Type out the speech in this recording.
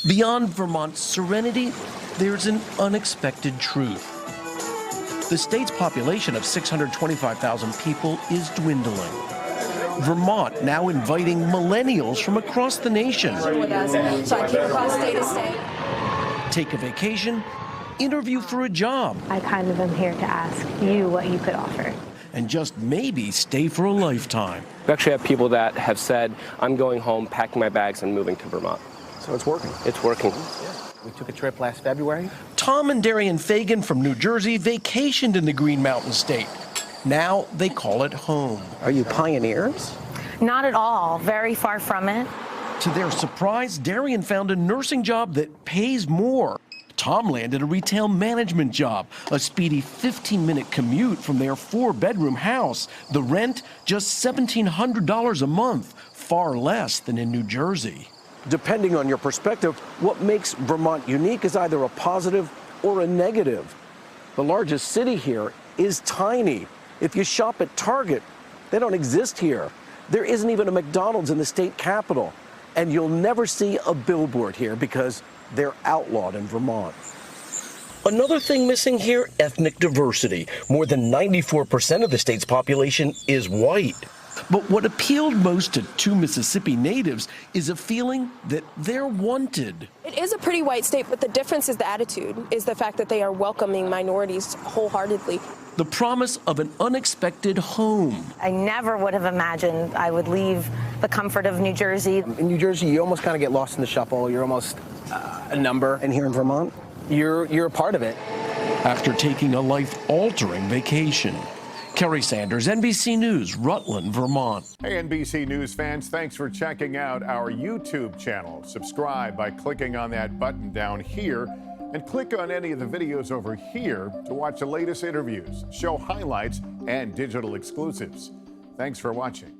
Beyond Vermont's serenity, there's an unexpected truth. The state's population of 625,000 people is dwindling. Vermont now inviting millennials from across the nation. So I came across state to state. Take a vacation, interview for a job. I kind of am here to ask you what you could offer. And just maybe stay for a lifetime. We actually have people that have said, I'm going home, packing my bags, and moving to Vermont. So it's working. It's working. We took a trip last February. Tom and Darian Fagan from New Jersey vacationed in the Green Mountain State. Now they call it home. Are you pioneers? Not at all. Very far from it. To their surprise, Darian found a nursing job that pays more. Tom landed a retail management job, a speedy 15-minute commute from their 4-bedroom house. The rent, just $1,700 a month, far less than in New Jersey. Depending on your perspective, what makes Vermont unique is either a positive or a negative. The largest city here is tiny. If you shop at Target, they don't exist here. There isn't even a McDonald's in the state capital. And you'll never see a billboard here because they're outlawed in Vermont. Another thing missing here, ethnic diversity. More than 94% of the state's population is white. But what appealed most to two Mississippi natives is a feeling that they're wanted. It is a pretty white state, but the difference is the attitude, is the fact that they are welcoming minorities wholeheartedly. The promise of an unexpected home. I never would have imagined I would leave the comfort of New Jersey. In New Jersey, you almost kind of get lost in the shuffle. You're almost a number. And here in Vermont, you're a part of it. After taking a life-altering vacation. Kerry Sanders, NBC News, Rutland, Vermont. Hey, NBC News fans, thanks for checking out our YouTube channel. Subscribe by clicking on that button down here and click on any of the videos over here to watch the latest interviews, show highlights, and digital exclusives. Thanks for watching.